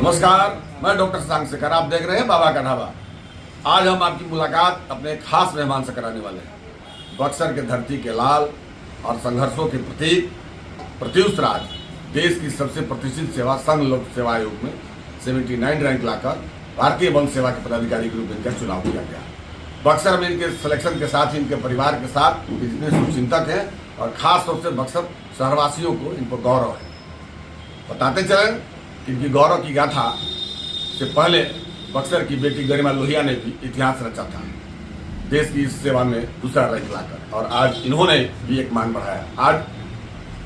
नमस्कार, मैं डॉक्टर शशांक शेखर। आप देख रहे हैं बाबा का ढाबा। आज हम आपकी मुलाकात अपने खास मेहमान से कराने वाले हैं। बक्सर के धरती के लाल और संघर्षों के प्रतीक प्रत्युष राज, देश की सबसे प्रतिष्ठित सेवा संघ लोक सेवा आयोग में 79 रैंक लाकर भारतीय वन सेवा के पदाधिकारी के रूप में इनका चुनाव किया गया। बक्सर में इनके सिलेक्शन के साथ ही इनके परिवार के साथ इनके जितने शुभचिंतक हैं और खास तौर से बक्सर शहरवासियों को इन पर गौरव है। बताते चलें कि इनकी गौरव की गाथा से पहले बक्सर की बेटी गरिमा लोहिया ने भी इतिहास रचा था, देश की इस सेवा में दूसरा रैंक लाकर, और आज इन्होंने भी एक मान बढ़ाया। आज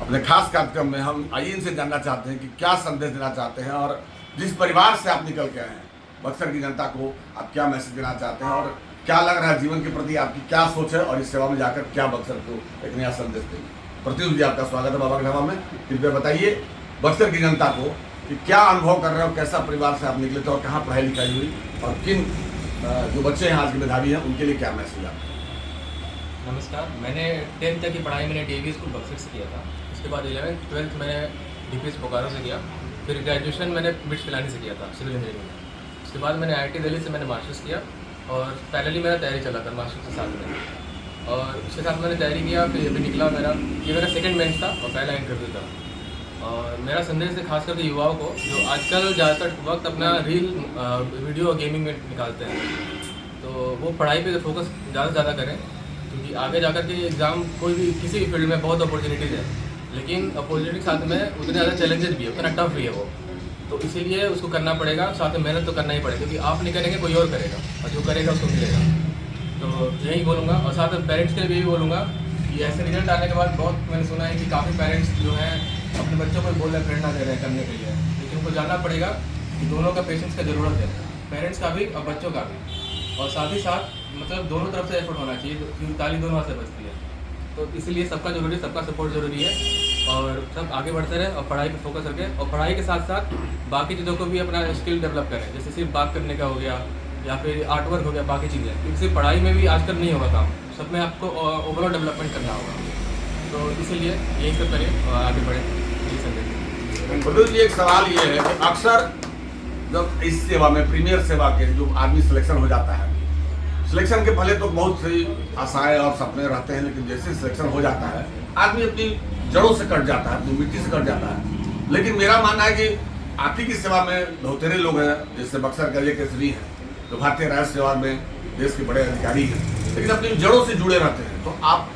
अपने खास कार्यक्रम में हम आइए इनसे जानना चाहते हैं कि क्या संदेश देना चाहते हैं और जिस परिवार से आप निकल के आए हैं बक्सर की जनता को आप क्या मैसेज देना चाहते हैं और क्या लग रहा है जीवन के प्रति आपकी क्या सोच है और इस सेवा में जाकर क्या बक्सर को एक नया संदेश देंगे। प्रत्युष जी, आपका स्वागत है बाबा के ढाबा में। कृपया बताइए बक्सर की जनता को कि क्या अनुभव कर रहे हो, कैसा परिवार से आप निकले थे और कहाँ पढ़ाई लिखाई हुई और किन जो बच्चे हैं आज के मेधावी हैं उनके लिए क्या मैसेज आपका। नमस्कार, मैंने 10th तक की पढ़ाई मैंने डीएवी स्कूल बक्सर से किया था। उसके बाद 11th 12th मैंने डीपीएस बोकारो से किया। फिर ग्रेजुएशन मैंने बिट्स पिलानी से किया था सिविल इंजीनियरिंग में। उसके बाद मैंने आईआईटी दिल्ली से मैंने मास्टर्स किया और पैरेलली मेरा तैयारी चला था मास्टर्स के साथ में, और उसके साथ मैंने तैयारी किया। फिर अभी निकला मेरा सेकेंड मेंस था और पहला इंटरव्यू था। और मेरा संदेश है खास करके युवाओं को जो आजकल ज़्यादातर वक्त अपना रील वीडियो और गेमिंग में निकालते हैं, तो वो पढ़ाई पे फोकस ज़्यादा से ज़्यादा करें, क्योंकि आगे जाकर के एग्ज़ाम कोई भी किसी भी फील्ड में बहुत अपॉर्चुनिटीज़ है, लेकिन अपॉर्चुनिटी के साथ में उतने ज़्यादा चैलेंजेस भी है, उतना टफ भी है वो। तो इसीलिए उसको करना पड़ेगा, साथ में मेहनत तो करना ही पड़ेगा, क्योंकि आप नहीं करेंगे कोई और करेगा और जो करेगा उसको मिलेगा। तो यही बोलूँगा। और साथ में पेरेंट्स के लिए भी बोलूँगा कि ऐसे रिजल्ट आने के बाद बहुत मैंने सुना है कि काफ़ी पेरेंट्स जो हैं अपने बच्चों को बोल रहे प्रेरणा दे रहे हैं करने के लिए, लेकिन उनको जानना पड़ेगा कि दोनों का पेशेंस का ज़रूरत है, पेरेंट्स का भी और बच्चों का भी, और साथ ही साथ मतलब दोनों तरफ से एफर्ट होना चाहिए, क्योंकि ताली दोनों से बचती है। तो इसीलिए सबका जरूरी है, सबका सपोर्ट ज़रूरी है, और सब आगे बढ़ते रहे और पढ़ाई पर फोकस रखें, और पढ़ाई के साथ साथ बाकी चीज़ों को भी अपना स्किल डेवलप करें, जैसे सिर्फ बात करने का हो गया या फिर आर्ट वर्क हो गया, बाकी चीज़ें, क्योंकि सिर्फ पढ़ाई में भी आजकल नहीं होगा काम, सब में आपको ओवरऑल डेवलपमेंट करना होगा। तो इसीलिए यही सब करें और आगे बढ़ें। प्रत्युष जी, एक सवाल ये है कि अक्सर जब इस सेवा में प्रीमियर सेवा के जो आदमी सिलेक्शन हो जाता है, सिलेक्शन के पहले तो बहुत सी आशाएं और सपने रहते हैं, लेकिन जैसे सिलेक्शन हो जाता है आदमी अपनी जड़ों से कट जाता है, अपनी मिट्टी से कट जाता है। लेकिन मेरा मानना है कि आप ही की सेवा में बहुतेरे लोग हैं, जैसे बक्सर का केसरी हैं जो भारतीय राज्य सेवा में देश के बड़े अधिकारी हैं, लेकिन अपनी जड़ों से जुड़े रहते हैं। तो आप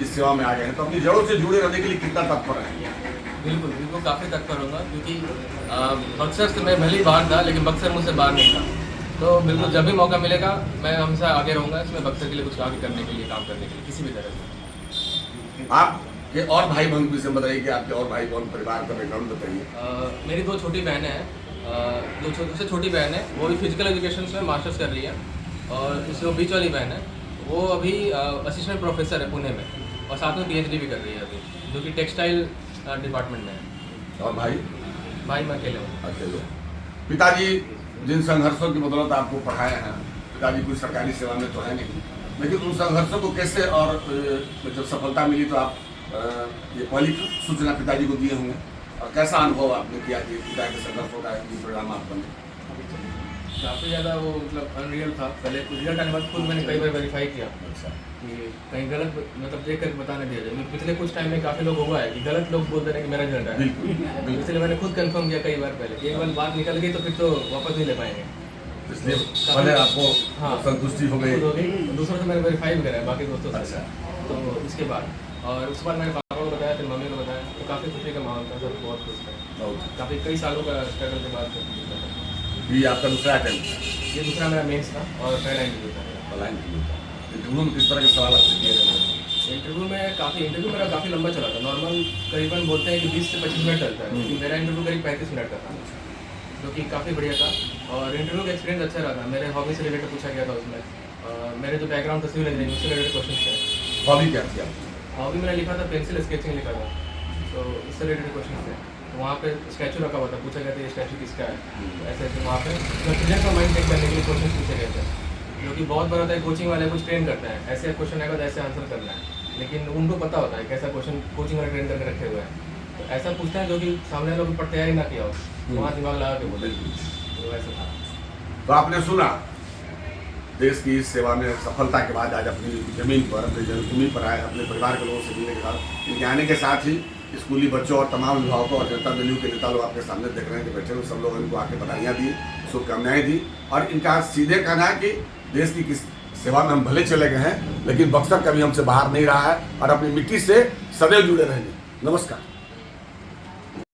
इस सेवा में आ गए हैं, तो अपनी जड़ों से जुड़े रहने के लिए कितना तत्पर है? बिल्कुल बिल्कुल, काफ़ी तत्पर होगा, क्योंकि बक्सर से मैं भले ही बाहर था, लेकिन बक्सर मुझसे बाहर नहीं था। तो बिल्कुल जब भी मौका मिलेगा मैं हमेशा आगे रहूँगा इसमें, बक्सर के लिए कुछ आगे करने के लिए, काम करने के लिए, किसी भी तरह से। आपके और भाई बहन भी से बताइए कि आपके और भाई बहन परिवार का बैकग्राउंड बताइए। मेरी 2 छोटी बहनें हैं। जो सबसे छोटी बहन है वो भी फिजिकल एजुकेशन में मास्टर्स कर रही है, और जो बीच वाली बहन है वो अभी असिस्टेंट प्रोफेसर है पुणे में, और साथ में पीएचडी भी कर रही है अभी, जो कि टेक्सटाइल डिपार्टमेंट में है। और भाई मैं अकेले हूँ। अकेले। पिताजी जिन संघर्षों की बदौलत आपको पढ़ाए हैं, पिताजी कोई सरकारी सेवा में तो है नहीं, लेकिन उन संघर्षों को कैसे, और जब सफलता मिली तो आप ये पहली सूचना पिताजी को दिए होंगे, और कैसा अनुभव आपने किया कि पिता के संघर्षों का एक परिणाम आप बने? काफ़ी ज़्यादा वो मतलब अनरियल था। पहले रिजल्ट आने के बाद खुद मैंने कई बार वेरीफाई किया कि कहीं गलत मतलब देख कर बताने दिया जाए। पिछले कुछ टाइम में काफ़ी लोग हुआ है कि गलत लोग बोलते रहे कि मेरा रिजल्ट है, इसलिए मैंने खुद कंफर्म किया कई बार पहले। एक बार बात निकल गई तो फिर तो वापस नहीं ले पाएंगे, इसलिए पहले आपको संतुष्टि हो गई। दूसरों से मैंने वेरीफाई भी करा है बाकी दोस्तों से। अच्छा। तो इसके बाद और उसके बाद मैंने पापा को बताया, फिर मम्मी को बताया, तो काफ़ी खुशी का माहौल था, सब बहुत खुश थे। काफ़ी कई सालों का स्ट्रगल के बाद ये आपका दूसरा अटेम्प्ट था? ये दूसरा मेरा मेंस था और पहला इंटरव्यू था। इंटरव्यू में किस तरह के सवाल आपसे किए गए? इंटरव्यू मेरा काफ़ी लंबा चला था। नॉर्मल करीबन बोलते हैं कि 20 से 25 मिनट चलता है, लेकिन मेरा इंटरव्यू करीब 35 मिनट का था, जो कि काफ़ी बढ़िया था। और इंटरव्यू का एक्सपीरियंस अच्छा रहा था। मेरे हॉबी से रिलेटेड पूछा गया था उसमें। मेरे जो बैकग्राउंड था सिविल इंजीनियरिंग, उससे रिलेटेड क्वेश्चन थे। हॉबी क्या थी? हॉबी मैंने लिखा था पेंसिल स्केचिंग लिखा था, तो इससे रिलेटेड क्वेश्चन थे। वहाँ पे स्टैचू रखा हुआ था, पूछा गया था ये स्टैचू किसका है, ऐसे ऐसे वहाँ पे स्टूडेंट का माइंड चेक करने के लिए क्वेश्चन पूछे गए थे, जो कि बहुत बार होता है कोचिंग वाले कुछ ट्रेन करते हैं, ऐसे क्वेश्चन आएगा तो ऐसे आंसर करना है, लेकिन उनको पता होता है कैसा क्वेश्चन कोचिंग वाले ट्रेन करके रखे हुए हैं। तो ऐसा पूछते हैं जो कि सामने वालों को पर तैयारी ना किया हो, वहाँ दिमाग लगा के बोले तो वैसे था। तो आपने सुना देश की इस सेवा में सफलता के बाद आज अपनी जमीन पर, अपनी जन्मभूमि पर आए, अपने परिवार के लोगों से मिलने के बाद इनके आने के साथ ही स्कूली बच्चों और तमाम अभिभावकों और जनता दल के नेता लोग आपके सामने देख रहे हैं कि बैठे हुए सब लोग इनको आके बधाइयाँ दी, शुभकामनाएं दी और इनका सीधे कहना है कि देश की किस सेवा में हम भले चले गए हैं लेकिन बक्सर कभी हमसे बाहर नहीं रहा है और अपनी मिट्टी से सदैव जुड़े रहेंगे। नमस्कार।